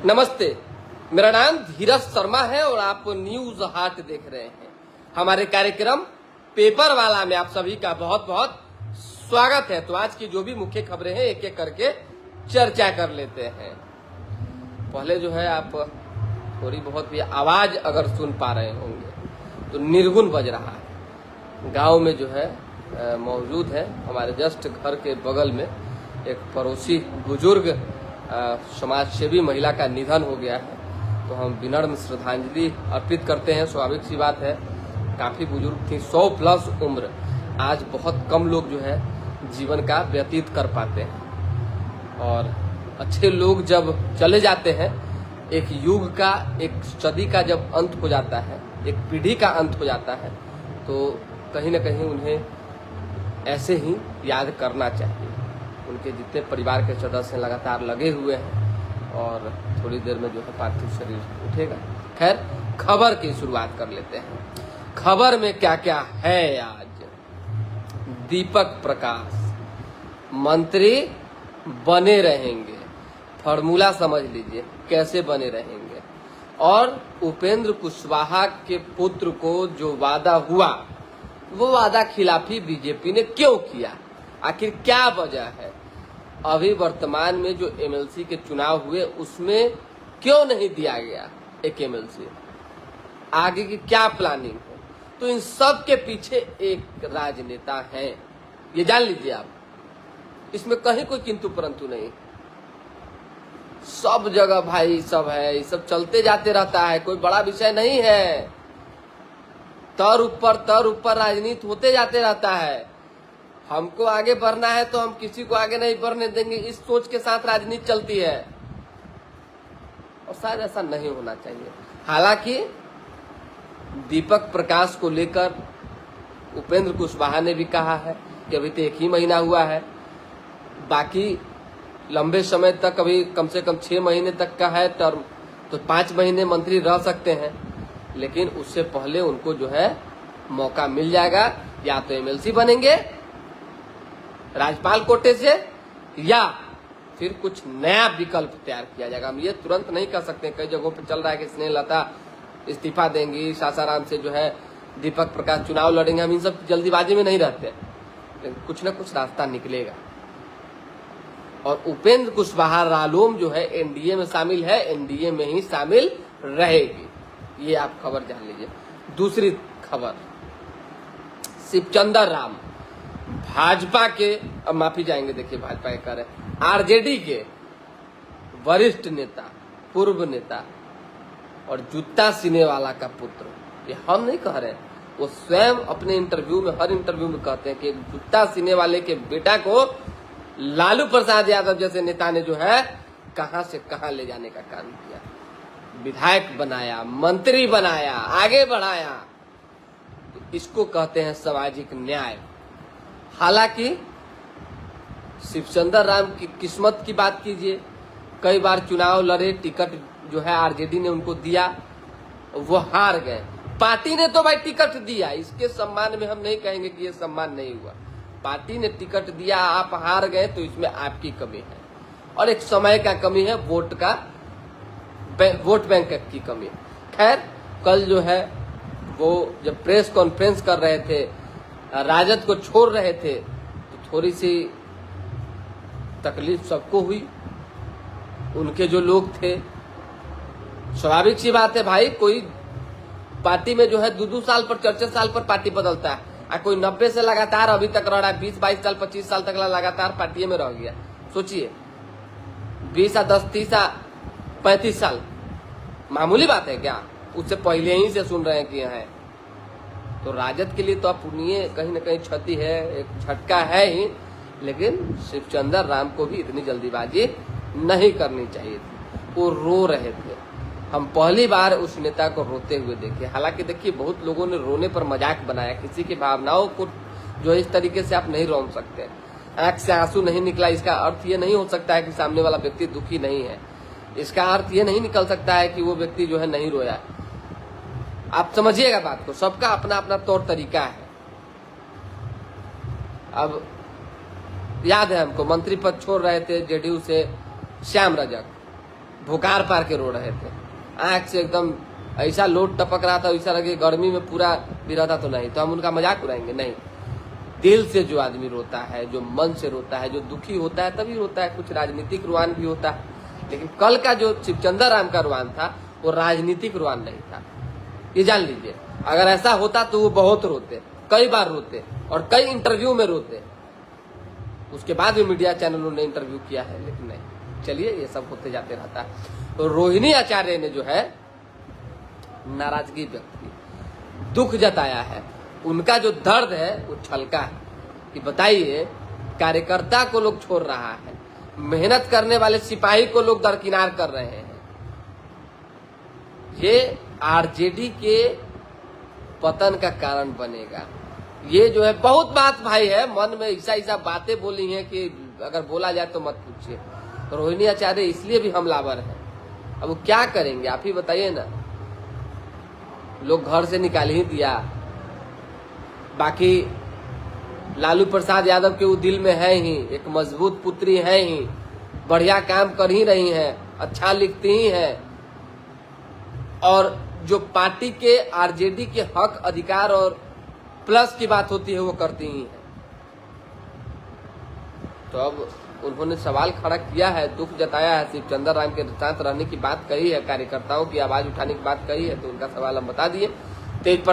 नमस्ते, मेरा नाम धीरज शर्मा है और आप न्यूज हाट देख रहे हैं। हमारे कार्यक्रम पेपर वाला में आप सभी का बहुत बहुत स्वागत है। तो आज की जो भी मुख्य खबरें हैं एक एक करके चर्चा कर लेते हैं। पहले जो है आप थोड़ी बहुत भी आवाज अगर सुन पा रहे होंगे तो निर्गुण बज रहा है। गांव में जो है मौजूद है, हमारे जस्ट घर के बगल में एक पड़ोसी बुजुर्ग समाज सेवी महिला का निधन हो गया है। तो हम विनम्र श्रद्धांजलि अर्पित करते हैं। स्वाभाविक सी बात है, काफी बुजुर्ग थी, 100+ उम्र। आज बहुत कम लोग जो है जीवन का व्यतीत कर पाते हैं और अच्छे लोग जब चले जाते हैं, एक युग का, एक सदी का जब अंत हो जाता है, एक पीढ़ी का अंत हो जाता है, तो कहीं न कहीं उन्हें ऐसे ही याद करना चाहिए। उनके जितने परिवार के सदस्य लगातार लगे हुए हैं और थोड़ी देर में जो है पार्थिव शरीर उठेगा। खैर, खबर की शुरुआत कर लेते हैं। खबर में क्या क्या है आज। दीपक प्रकाश मंत्री बने रहेंगे, फॉर्मूला समझ लीजिए कैसे बने रहेंगे। और उपेंद्र कुशवाहा के पुत्र को जो वादा हुआ, वो वादा खिलाफी बीजेपी ने क्यों किया, आखिर क्या वजह है। अभी वर्तमान में जो एमएलसी के चुनाव हुए उसमें क्यों नहीं दिया गया एक एमएलसी, आगे की क्या प्लानिंग है। तो इन सब के पीछे एक राजनेता है, ये जान लीजिए आप। इसमें कहीं कोई किंतु परंतु नहीं। सब जगह भाई सब है, ये सब चलते जाते रहता है, कोई बड़ा विषय नहीं है। तर ऊपर राजनीति होते जाते रहता है। हमको आगे बढ़ना है तो हम किसी को आगे नहीं बढ़ने देंगे, इस सोच के साथ राजनीति चलती है और शायद ऐसा नहीं होना चाहिए। हालांकि दीपक प्रकाश को लेकर उपेंद्र कुशवाहा ने भी कहा है कि अभी तो 1 ही महीना हुआ है, बाकी लंबे समय तक, अभी कम से कम 6 महीने तक का है टर्म, तो 5 महीने मंत्री रह सकते हैं। लेकिन उससे पहले उनको जो है मौका मिल जाएगा, या तो एमएलसी बनेंगे राज्यपाल कोटे से, या फिर कुछ नया विकल्प तैयार किया जाएगा। हम ये तुरंत नहीं कर सकते। कई जगहों पर चल रहा है कि स्नेहलता इस्तीफा देंगी, सासाराम से जो है दीपक प्रकाश चुनाव लड़ेंगे। हम इन सब जल्दीबाजी में नहीं रहते, लेकिन कुछ न कुछ रास्ता निकलेगा। और उपेंद्र कुशवाहा रालोम जो है एनडीए में शामिल है, एनडीए में ही शामिल रहेगी, ये आप खबर जान लीजिए। दूसरी खबर, शिवचंद्र राम भाजपा के, अब माफी जाएंगे, देखिए भाजपा के कह रहे, आरजेडी के वरिष्ठ नेता, पूर्व नेता और जूता सीने वाला का पुत्र, ये हम नहीं कह रहे, वो स्वयं अपने इंटरव्यू में, हर इंटरव्यू में कहते हैं कि जूता सीने वाले के बेटा को लालू प्रसाद यादव जैसे नेता ने जो है कहां से कहां ले जाने का काम किया, विधायक बनाया, मंत्री बनाया, आगे बढ़ाया। तो इसको कहते हैं सामाजिक न्याय। हालांकि शिवचंद्र राम की किस्मत की बात कीजिए, कई बार चुनाव लड़े, टिकट जो है आरजेडी ने उनको दिया, वो हार गए। पार्टी ने तो भाई टिकट दिया, इसके सम्मान में हम नहीं कहेंगे कि ये सम्मान नहीं हुआ। पार्टी ने टिकट दिया, आप हार गए, तो इसमें आपकी कमी है और एक समय का कमी है, वोट बैंक की कमी है। खैर, कल जो है वो जब प्रेस कॉन्फ्रेंस कर रहे थे, राजद को छोड़ रहे थे, तो थोड़ी सी तकलीफ सबको हुई। उनके जो लोग थे, स्वाभाविक सी बात है भाई, कोई पार्टी में जो है 2-2 साल पर, 4-4 साल पर पार्टी बदलता है, कोई 90 से लगातार अभी तक रह रहा है, 20-22 साल, 25 साल तक लगातार पार्टी में रह गया। सोचिए, 20 या 10, 30 या 35 साल मामूली बात है क्या? उससे पहले ही से सुन रहे हैं कि यहाँ है। तो राजद के लिए तो अपूर्णीय कहीं न कहीं क्षति है, एक झटका है ही। लेकिन शिवचंद्र राम को भी इतनी जल्दीबाजी नहीं करनी चाहिए थी। वो रो रहे थे, हम पहली बार उस नेता को रोते हुए देखे। हालांकि देखिए, बहुत लोगों ने रोने पर मजाक बनाया, किसी की भावनाओं को जो इस तरीके से आप नहीं रोन सकते। आंख से आंसू नहीं निकला, इसका अर्थ ये नहीं हो सकता है कि सामने वाला व्यक्ति दुखी नहीं है। इसका अर्थ ये नहीं निकल सकता है कि वो व्यक्ति जो है नहीं रोया। आप समझिएगा बात को, सबका अपना अपना तौर तरीका है। अब याद है हमको, मंत्री पद छोड़ रहे थे जेडीयू से श्याम रजक, भुकार पार के रो रहे थे, आंख से एकदम ऐसा लोट टपक रहा था, ऐसा लगे गर्मी में पूरा भी रहता तो नहीं, तो हम उनका मजाक उड़ाएंगे? नहीं। दिल से जो आदमी रोता है, जो मन से रोता है, जो दुखी होता है तभी रोता है। कुछ राजनीतिक रुआन भी होता है, लेकिन कल का जो शिवचंद्र राम का रुआन था वो राजनीतिक रुआन नहीं था, ये जान लीजिए। अगर ऐसा होता तो वो बहुत रोते, कई बार रोते और कई इंटरव्यू में रोते। उसके बाद भी मीडिया चैनलों ने इंटरव्यू किया है, लेकिन नहीं। चलिए, ये सब होते जाते रहता है। तो रोहिणी आचार्य ने जो है नाराजगी व्यक्त की, दुख जताया है, उनका जो दर्द है वो छलका है कि बताइए, कार्यकर्ता को लोग छोड़ रहा है, मेहनत करने वाले सिपाही को लोग दरकिनार कर रहे हैं। ये आरजेडी के पतन का कारण बनेगा। ये जो है बहुत बात भाई है, मन में ऐसा बातें बोली हैं कि अगर बोला जाए तो मत पूछिए। रोहिणी आचार्य इसलिए भी हमलावर है। अब वो क्या करेंगे आप ही बताइए ना। लोग घर से निकाल ही दिया, बाकी लालू प्रसाद यादव के वो दिल में है ही, एक मजबूत पुत्री है ही, बढ़िया काम कर ही रही हैं, अच्छा लिखती ही हैं, और जो पार्टी के आरजेडी के हक अधिकार और प्लस की बात होती है वो करती ही है। तो अब उन्होंने सवाल खड़ा किया है, दुख जताया है, शिवचंद्र राम के साथ रहने की बात कही है, कार्यकर्ताओं की आवाज उठाने की बात कही है, तो उनका सवाल हम बता दिए। तेज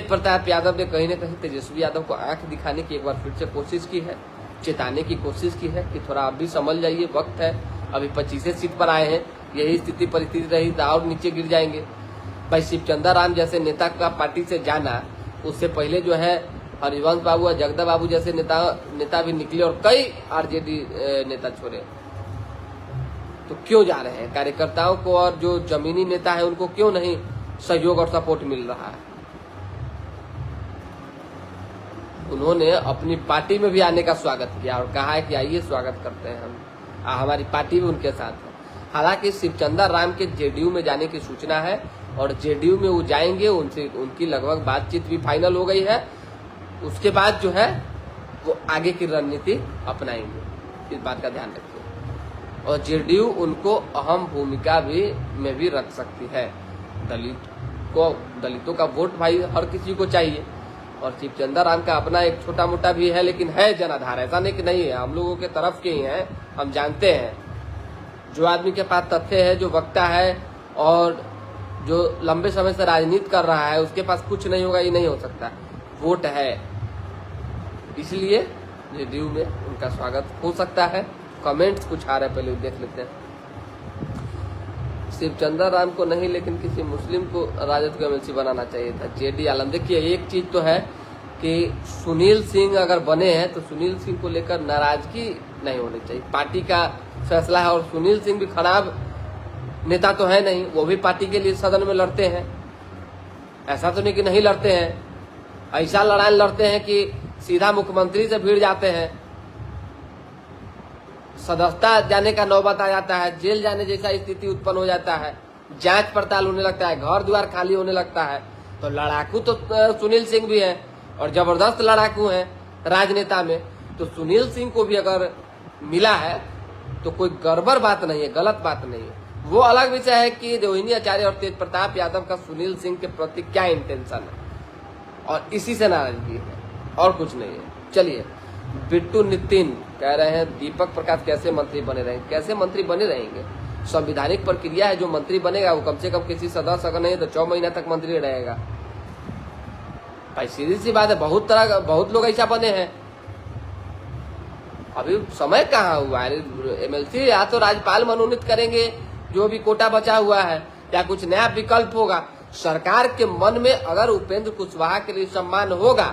प्रताप यादव ने कहीं न कहीं तेजस्वी यादव को आंख दिखाने की एक बार फिर से कोशिश की है, चेताने की कोशिश की है कि थोड़ा आप भी समझ जाइए, वक्त है, अभी 25 सीट पर आए हैं, यही स्थिति परिस्थिति रही तो और नीचे गिर जाएंगे। भाई शिवचंद्र राम जैसे नेता का पार्टी से जाना, उससे पहले जो है हरिवंश बाबू और जगदा बाबू जैसे नेता भी निकले और कई आरजेडी नेता छोड़े। तो क्यों जा रहे हैं? कार्यकर्ताओं को और जो जमीनी नेता है उनको क्यों नहीं सहयोग और सपोर्ट मिल रहा है? उन्होंने अपनी पार्टी में भी आने का स्वागत किया और कहा है कि आइए स्वागत करते हैं हम, हमारी पार्टी भी उनके साथ है। हालांकि शिवचंद्र राम के जेडीयू में जाने की सूचना है और जेडीयू में वो जाएंगे, उनसे उनकी लगभग बातचीत भी फाइनल हो गई है। उसके बाद जो है वो आगे की रणनीति अपनाएंगे, इस बात का ध्यान रखिए। और जेडीयू उनको अहम भूमिका में भी रख सकती है। दलितों का वोट भाई हर किसी को चाहिए, और शिवचंद्र राम का अपना एक छोटा मोटा भी है, लेकिन है जनाधार, ऐसा नहीं कि नहीं है, हम लोगों के तरफ के ही हैं, हम जानते हैं। जो आदमी के पास तथ्य है, जो वक्ता है और जो लंबे समय से राजनीति कर रहा है, उसके पास कुछ नहीं होगा, ये नहीं हो सकता। वोट है, इसलिए जेडीयू में उनका स्वागत हो सकता है। कमेंट्स कुछ आ रहे हैं, पहले देख लेते हैं। शिवचंद्र राम को नहीं, लेकिन किसी मुस्लिम को राजद को एमएलसी बनाना चाहिए था। जेडी आलम, देखिए एक चीज तो है कि सुनील सिंह अगर बने हैं तो सुनील सिंह को लेकर नाराजगी नहीं होनी चाहिए, पार्टी का फैसला है। और सुनील सिंह भी खराब नेता तो है नहीं, वो भी पार्टी के लिए सदन में लड़ते हैं, ऐसा तो नहीं कि नहीं लड़ते हैं। ऐसा लड़ाई लड़ते हैं कि सीधा मुख्यमंत्री से भिड़ जाते हैं, सदस्यता जाने का नौबत आ जाता है, जेल जाने जैसा स्थिति उत्पन्न हो जाता है, जांच पड़ताल होने लगता है, घर द्वार खाली होने लगता है। तो लड़ाकू तो सुनील सिंह भी है और जबरदस्त लड़ाकू हैं राजनेता में। तो सुनील सिंह को भी अगर मिला है तो कोई गड़बड़ बात नहीं है, गलत बात नहीं है। वो अलग विषय है कि रोहिणी आचार्य और तेज प्रताप यादव का सुनील सिंह के प्रति क्या इंटेंशन है, और इसी से नाराजगी है और कुछ नहीं है। चलिए, बिट्टू नितिन कह रहे हैं दीपक प्रकाश कैसे मंत्री बने रहेंगे? कैसे मंत्री बने रहेंगे? संवैधानिक प्रक्रिया है, जो मंत्री बनेगा वो कम से कम किसी सदस्य अगर नहीं तो 6 महीना तक मंत्री रहेगा। भाई सीधी सी बात है, बहुत लोग ऐसा बने हैं। अभी समय कहाँ हुआ है? एमएलसी या तो राज्यपाल मनोनीत करेंगे जो भी कोटा बचा हुआ है, या कुछ नया विकल्प होगा। सरकार के मन में अगर उपेंद्र कुशवाहा के लिए सम्मान होगा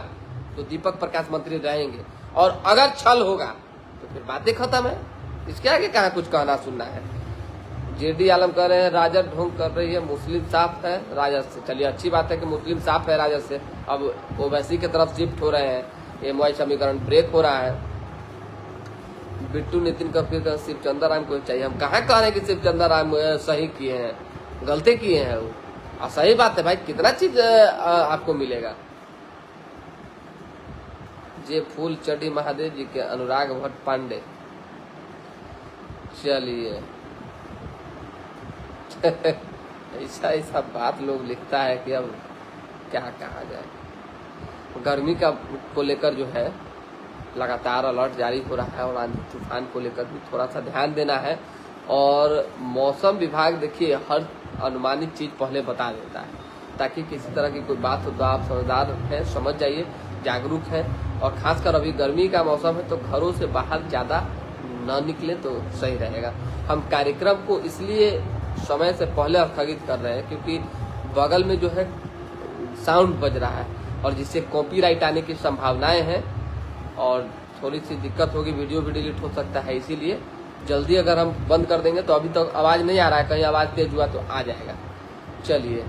तो दीपक प्रकाश मंत्री रहेंगे, और अगर छल होगा तो फिर बातें खत्म है। इसके आगे कहाँ कुछ कहना सुनना है। जेडी आलम कह रहे हैं राजद ढोंग कर रही है, मुस्लिम साफ है राजद से। चलिए, अच्छी बात है कि मुस्लिम साफ है राजद से, अब ओवैसी की तरफ शिफ्ट हो रहे हैं, एमवाई समीकरण ब्रेक हो रहा है। बिट्टू नितिन का फिर शिवचंद्र राम को चाहिए। हम कहाँ कह रहे हैं कि शिवचंद्र राम सही किए हैं, गलती किए हैं वो। और सही बात है भाई, कितना चीज आपको मिलेगा। जे फूल चढ़ी महादेव जी के, अनुराग भट्ट पांडे। चलिए, ऐसा ऐसा बात लोग लिखता है कि अब क्या कहा जाए। गर्मी का को लेकर जो है लगातार अलर्ट जारी हो रहा है और आंधी तूफान को लेकर भी थोड़ा सा ध्यान देना है। और मौसम विभाग देखिए हर अनुमानित चीज पहले बता देता है, ताकि किसी तरह की कोई बात हो तो आप समझदार हैं, समझ जाइए, जागरूक हैं। और खासकर अभी गर्मी का मौसम है तो घरों से बाहर ज़्यादा न निकले तो सही रहेगा। हम कार्यक्रम को इसलिए समय से पहले स्थगित कर रहे हैं क्योंकि बगल में जो है साउंड बज रहा है और जिससे कॉपीराइट आने की संभावनाएं हैं और थोड़ी सी दिक्कत होगी, वीडियो भी डिलीट हो सकता है। इसीलिए जल्दी अगर हम बंद कर देंगे तो अभी तक आवाज़ नहीं आ रहा है, कहीं आवाज़ तेज हुआ तो आ जाएगा। चलिए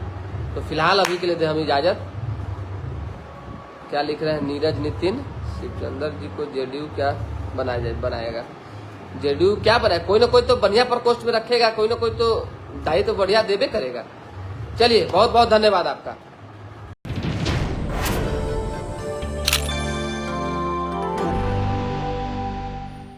तो फिलहाल अभी के लिए दे हम इजाज़त। क्या लिख रहे हैं नीरज नितिन, शिवचंद्र जी को जेडीयू क्या बनाएगा? जेडीयू क्या बनाए? कोई ना कोई तो बढ़िया प्रकोष्ठ में रखेगा, कोई ना कोई तो दाई तो बढ़िया देवे करेगा। चलिए बहुत बहुत धन्यवाद आपका।